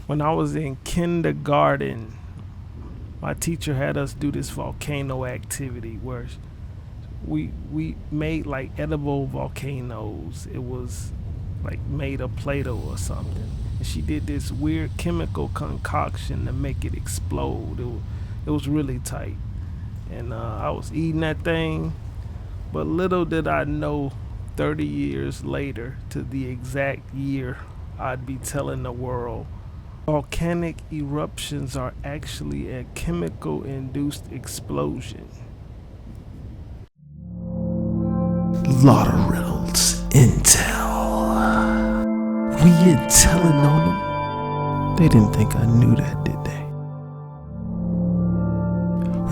When I was in kindergarten, my teacher had us do this volcano activity where we made like edible volcanoes. It was like made of Play-Doh or something. And she did this weird chemical concoction to make it explode. It was really tight. And I was eating that thing, but little did I know 30 years later, to the exact year, I'd be telling the world volcanic eruptions are actually a chemical induced explosion. Lottoriddles intel. We intelling on them. They didn't think I knew that, did they?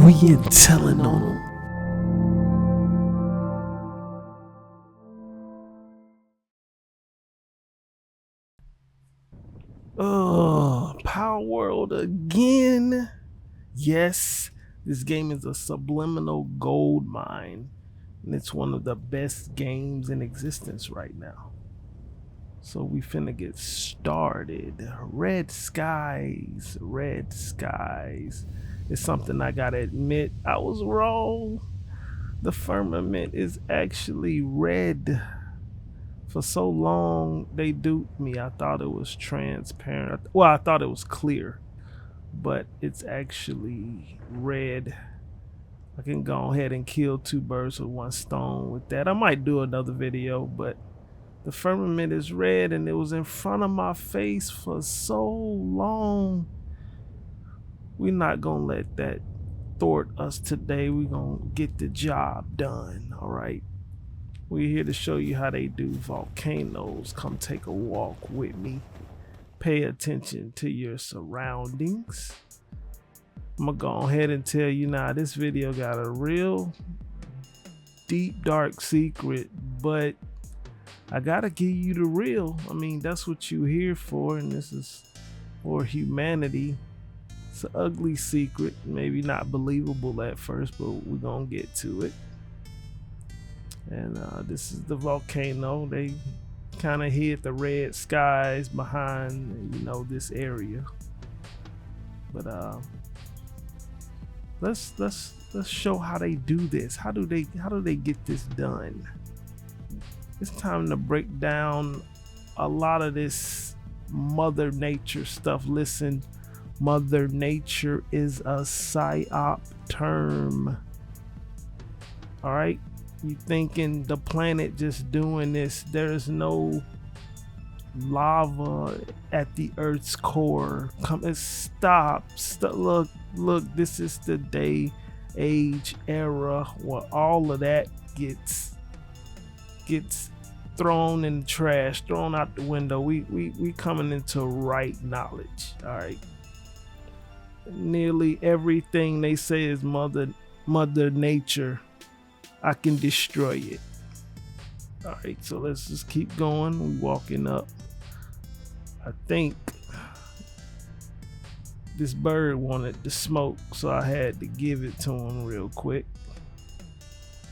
We intelling on them. Power World again. Yes, this game is a subliminal gold mine, and it's one of the best games in existence right now. So we finna get started. Red skies, red skies. It's something I gotta admit, I was wrong. The firmament is actually red. For so long, they duped me. I thought it was transparent. Well, I thought it was clear, but it's actually red. I can go ahead and kill two birds with one stone with that. I might do another video, but the firmament is red and it was in front of my face for so long. We're not gonna let that thwart us today. We're gonna get the job done, all right? We're here to show you how they do volcanoes. Come take a walk with me. Pay attention to your surroundings. I'm gonna go ahead and tell you now, this video got a real deep, dark secret, but I gotta give you the real. I mean, that's what you're here for, and this is for humanity. It's an ugly secret, maybe not believable at first, but we're gonna get to it. And this is the volcano. They kind of hid the red skies behind, you know, this area. But let's show how they do this. How do they get this done? It's time to break down a lot of this Mother Nature stuff. Listen, Mother Nature is a Psyop term. All right. You thinking the planet just doing this? There's no lava at the Earth's core. Stop. Look. This is the day, age, era where all of that gets thrown in the trash, thrown out the window. We coming into right knowledge. All right. Nearly everything they say is Mother Nature, I can destroy it. All right, so let's just keep going. We walking up. I think this bird wanted to smoke, so I had to give it to him real quick.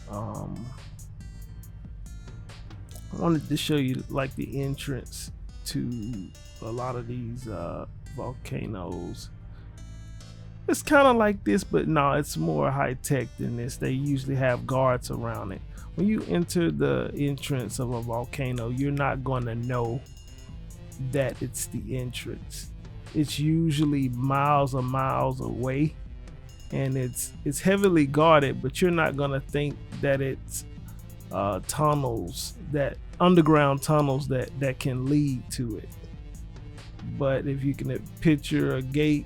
I wanted to show you like the entrance to a lot of these volcanoes. It's kind of like this, but no, it's more high tech than this. They usually have guards around it. When you enter the entrance of a volcano, you're not going to know that it's the entrance. It's usually miles and miles away, and it's heavily guarded, but you're not going to think that it's tunnels, that underground tunnels that can lead to it. But if you can picture a gate,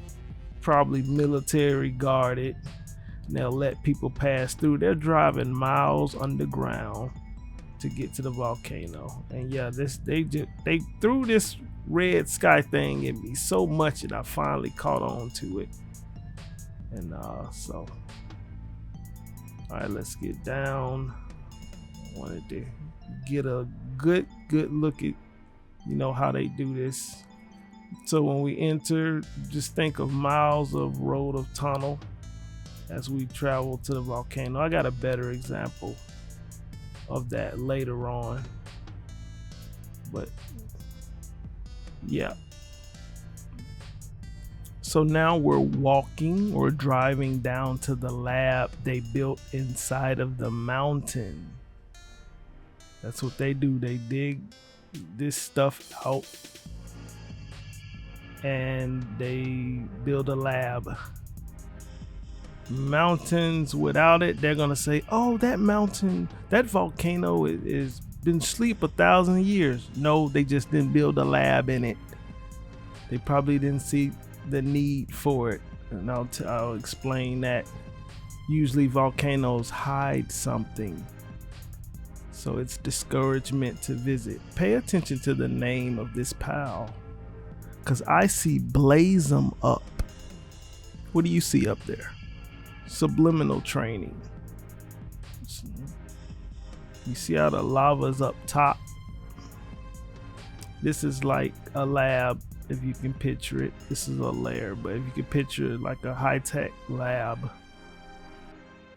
probably military guarded, and they'll let people pass through. They're driving miles underground to get to the volcano. And yeah, they threw this red sky thing at me so much that I finally caught on to it. And so all right, let's get down. I wanted to get a good look at, you know, how they do this. So when we enter, just think of miles of road of tunnel as we travel to the volcano. I got a better example of that later on, but yeah, So now we're walking or driving down to the lab they built inside of the mountain. That's what they do. They dig this stuff out and they build a lab. Mountains, without it, they're gonna say, oh, that mountain, that volcano is been asleep 1,000 years. No, they just didn't build a lab in it. They probably didn't see the need for it, and I'll explain that. Usually volcanoes hide something, so it's discouragement to visit. Pay attention to the name of this pal, because I see Blaz'em up. What do you see up there? Subliminal training. You see how the lava's up top? This is like a lab, if you can picture it. This is a lair, but if you can picture it like a high-tech lab.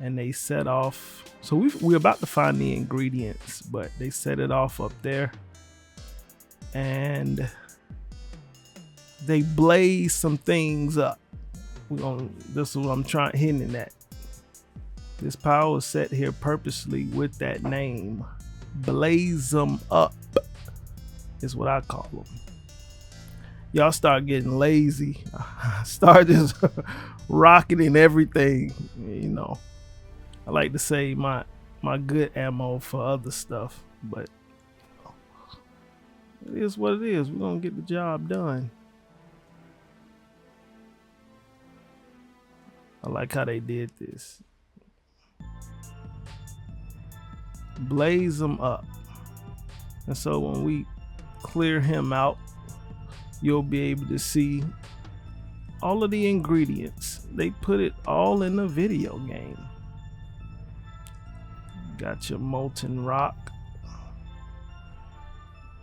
And they set off, so we're about to find the ingredients, but they set it off up there. And they blaze some things up. This is what I'm hinting at. This power is set here purposely with that name. Blaz'em up is what I call them. Y'all start getting lazy. Start just rocketing everything. You know, I like to save my good ammo for other stuff, but it is what it is. We're gonna get the job done. I like how they did this. Blaze him up. And so when we clear him out, you'll be able to see all of the ingredients. They put it all in the video game. Got your molten rock.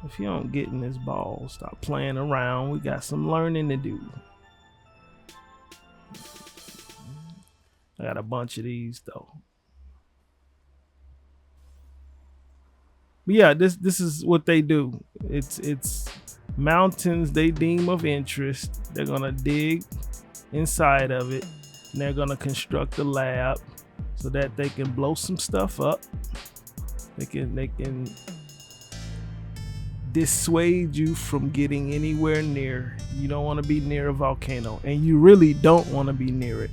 If you don't get in this ball, stop playing around. We got some learning to do. I got a bunch of these though. But yeah, this is what they do. It's mountains they deem of interest. They're gonna dig inside of it, and they're gonna construct a lab so that they can blow some stuff up. They can dissuade you from getting anywhere near. You don't want to be near a volcano, and you really don't want to be near it.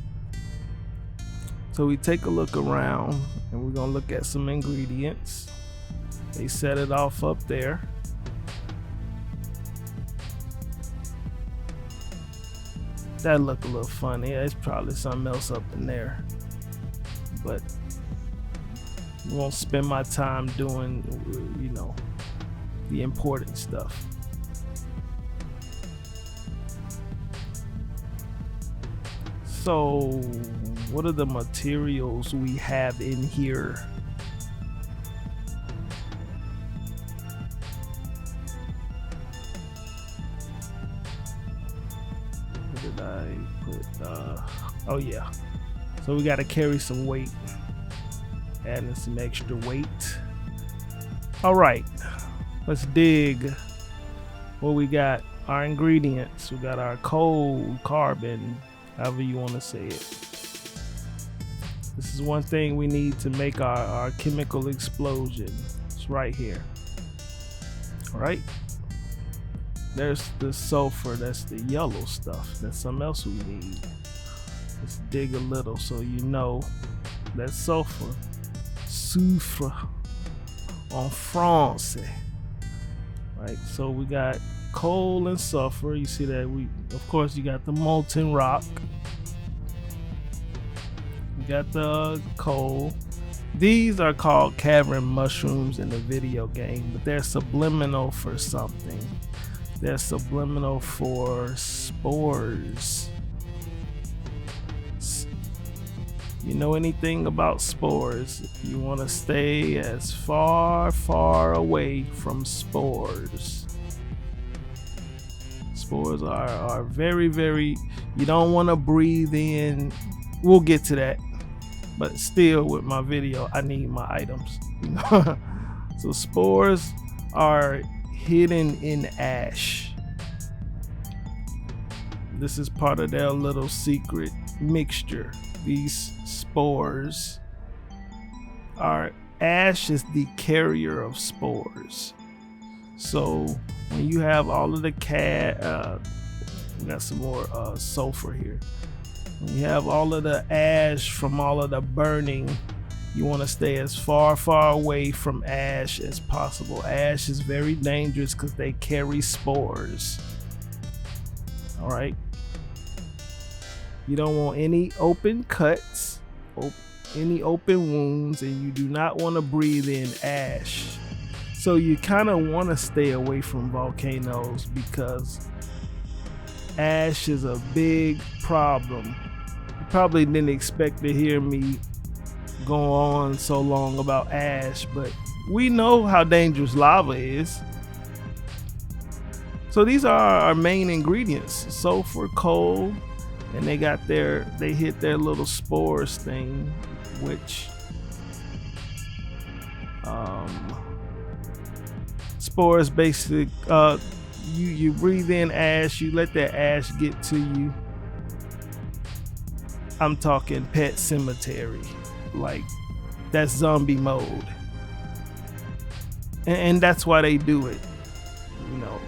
So we take a look around, and we're gonna look at some ingredients. They set it off up there. That look a little funny. There's probably something else up in there, but I won't spend my time doing, you know, the important stuff. So, what are the materials we have in here? What did I put? Oh yeah. So we got to carry some weight. Adding some extra weight. All right. Let's dig. What we got? Our ingredients. We got our coal, carbon, however you want to say it. This is one thing we need to make our chemical explosion. It's right here. All right. There's the sulfur. That's the yellow stuff. That's something else we need. Let's dig a little so you know that sulfur. Soufre en français. Right. So we got coal and sulfur. You see that of course you got the molten rock. You got the coal. These are called cavern mushrooms in the video game, but they're subliminal for something. They're subliminal for spores. You know anything about spores? You want to stay as far away from spores. Spores are very, very, you don't want to breathe in. We'll get to that. But still, with my video, I need my items. So spores are hidden in ash. This is part of their little secret mixture. These spores are, ash is the carrier of spores. So when you have all of the we got some more sulfur here. When you have all of the ash from all of the burning, you want to stay as far away from ash as possible. Ash is very dangerous because they carry spores. All right. You don't want any open cuts, any open wounds, and you do not want to breathe in ash. So you kind of want to stay away from volcanoes because ash is a big problem. You probably didn't expect to hear me go on so long about ash, but we know how dangerous lava is. So these are our main ingredients: sulfur, coal, and they hit their little spores thing, which spores basically you breathe in ash, you let that ash get to you. I'm talking pet cemetery. Like, that's zombie mode, and that's why they do it. You know,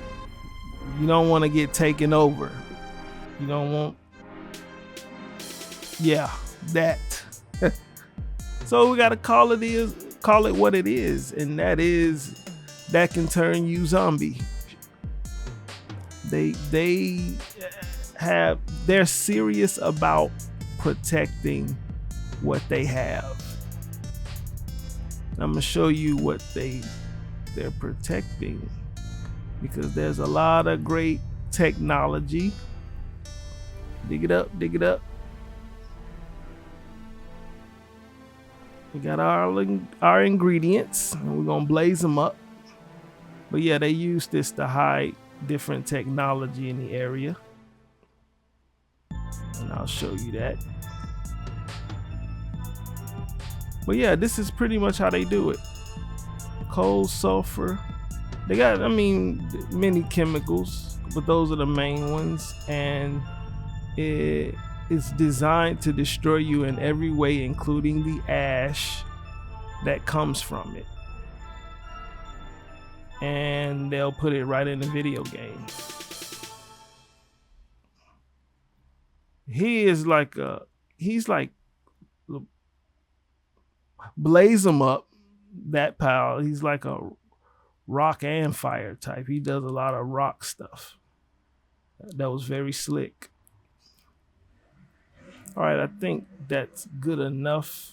you don't want to get taken over. You don't want, that. So we gotta call it what it is, and that can turn you zombie. They're serious about protecting what they have. I'm gonna show you what they're protecting, because there's a lot of great technology. Dig it up. We got our ingredients, and we're gonna blaze them up. But yeah, they use this to hide different technology in the area, and I'll show you that. But yeah, this is pretty much how they do it. Coal, sulfur. They got, many chemicals, but those are the main ones. And it's designed to destroy you in every way, including the ash that comes from it. And they'll put it right in the video game. He's like Blaz'em up, that pal. He's like a rock and fire type. He does a lot of rock stuff. That was very slick. All right, I think that's good enough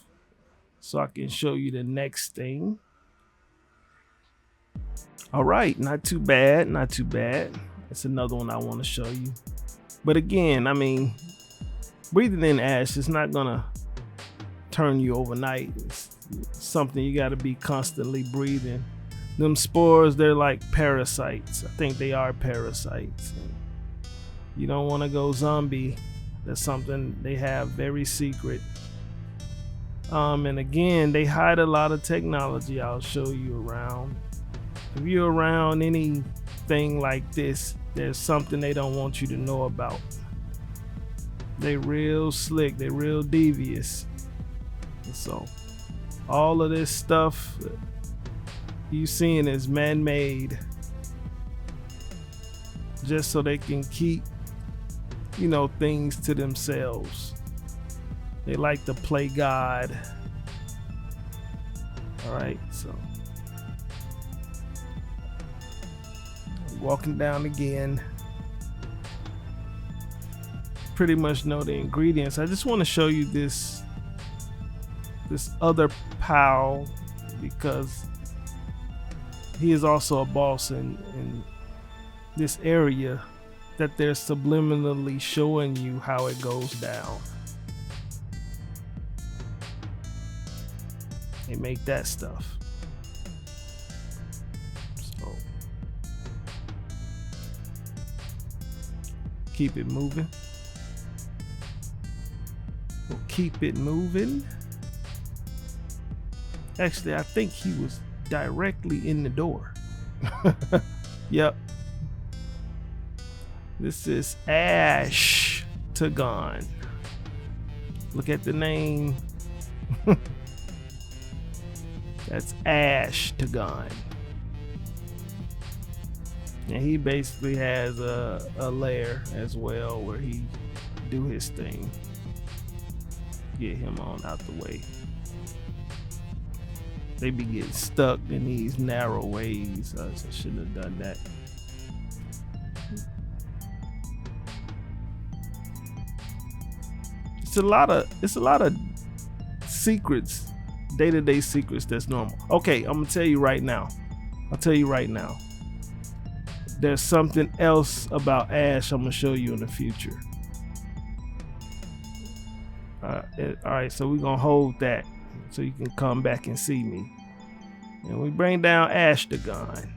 so I can show you the next thing. All right, not too bad. It's another one I want to show you. But again, breathing in ash is not gonna turn you overnight. It's something you got to be constantly breathing. Them spores, they're like parasites. I think they are parasites. You don't want to go zombie. That's something they have very secret. And again, they hide a lot of technology. I'll show you around. If you're around anything like this, there's something they don't want you to know about. They real slick, they real devious. And so all of this stuff you seeing is man-made, just so they can keep, things to themselves. They like to play God. All right, so walking down again. Pretty much know the ingredients. I just want to show you this other pal, because he is also a boss in this area that they're subliminally showing you how it goes down. They make that stuff. So keep it moving. We'll keep it moving. Actually, I think he was directly in the door. Yep. This is Ashtagon. Look at the name. That's Ashtagon. And he basically has a lair as well where he do his thing. Get him on out the way. They be getting stuck in these narrow ways. I shouldn't have done that. It's a lot of secrets, day-to-day secrets that's normal. Okay, I'm gonna tell you right now. I'll tell you right now. There's something else about Ash I'm gonna show you in the future. All right, so we're gonna hold that so you can come back and see me. And we bring down Ashtagon.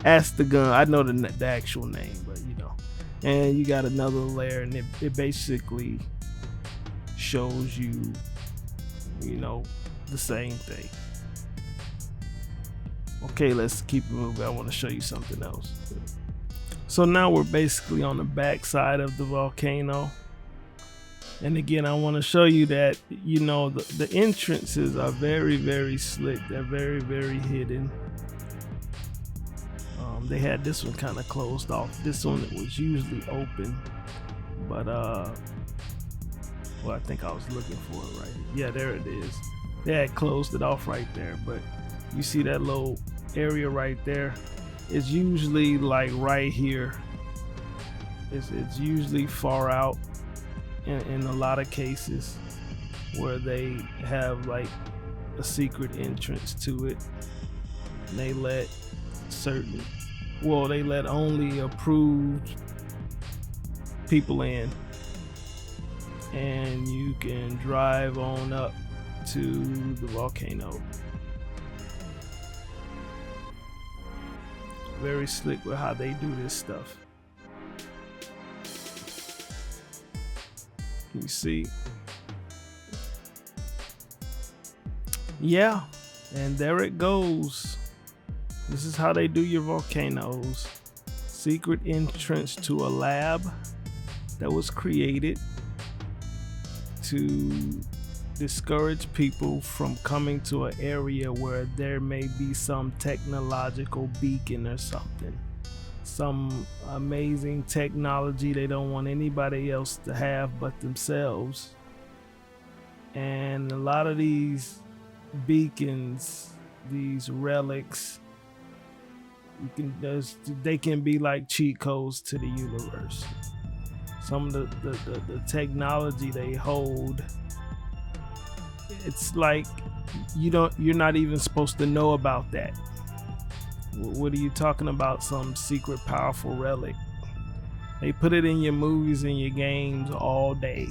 Ashtagon, I know the actual name, but you know. And you got another layer, and it basically shows you, you know, the same thing. Okay, let's keep it moving. I want to show you something else. So now we're basically on the back side of the volcano. And again, I want to show you that, you know, the entrances are very, very slick. They're very, very hidden. They had this one kind of closed off. This one was usually open, but well, I think I was looking for it right here. Yeah, there it is. They had closed it off right there, but you see that little area right there? It's usually like right here. It's usually far out in a lot of cases where they have like a secret entrance to it. And they let they let only approved people in, and you can drive on up to the volcano. Very slick with how they do this stuff. You see? Yeah, and there it goes. This is how they do your volcanoes. Secret entrance to a lab that was created to discourage people from coming to an area where there may be some technological beacon or something. Some amazing technology they don't want anybody else to have but themselves. And a lot of these beacons, these relics, they can be like cheat codes to the universe. Some of the technology they hold, it's like you're not even supposed to know about that. What are you talking about? Some secret powerful relic? They put it in your movies and your games all day,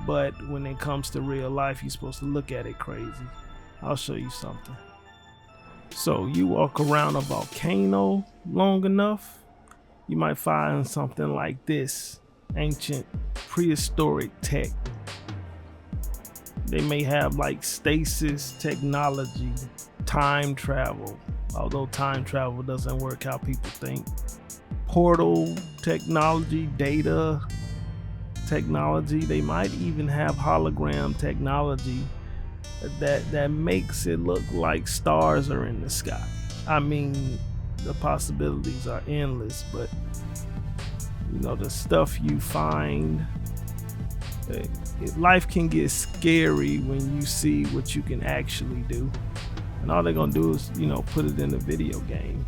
but when it comes to real life, you're supposed to look at it crazy. I'll show you something. So you walk around a volcano long enough, you might find something like this. Ancient prehistoric tech. They may have like stasis technology, time travel, although time travel doesn't work how people think. Portal technology, data technology. They might even have hologram technology that makes it look like stars are in the sky. I mean, the possibilities are endless, but you know, the stuff you find, life can get scary when you see what you can actually do. And all they're gonna do is, you know, put it in a video game.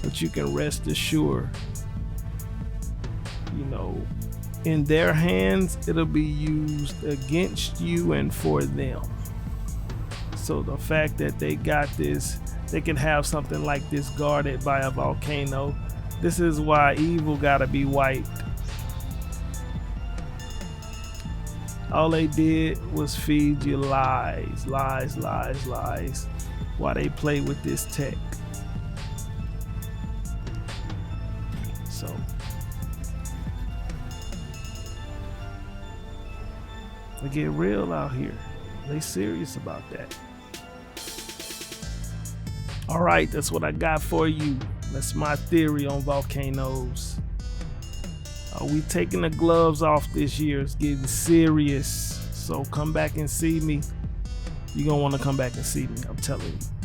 But you can rest assured, you know, in their hands, it'll be used against you and for them. So the fact that they got this, they can have something like this guarded by a volcano. This is why evil gotta be wiped. All they did was feed you lies, lies, lies, lies, while they play with this tech. So they get real out here. They serious about that. All right, that's what I got for you. That's my theory on volcanoes. Are we taking the gloves off this year? It's getting serious. So come back and see me. You're gonna want to come back and see me, I'm telling you.